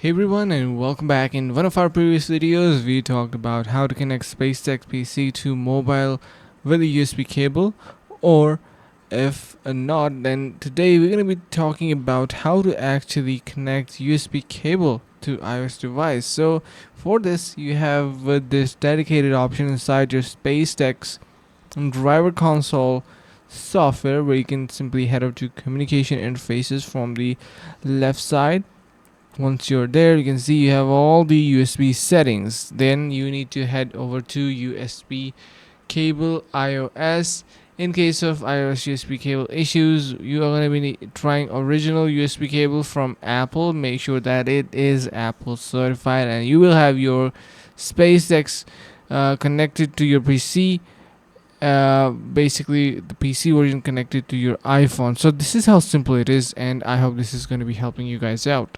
Hey everyone, and welcome back. In one of our previous videos, we talked about how to connect Spacedesk PC to mobile with a USB cable, or if not, then today we're going to be talking about how to actually connect USB cable to iOS device. So for this, you have this dedicated option inside your Spacedesk driver console software, where you can simply head over to communication interfaces from the left side. Once you're there, you can see you have all the USB settings. Then you need to head over to USB cable iOS. In case of iOS USB cable issues, you are going to be trying original USB cable from Apple. Make sure that it is Apple certified, and you will have your SpaceX connected to your PC. Basically, the PC version connected to your iPhone. So this is how simple it is, and I hope this is going to be helping you guys out.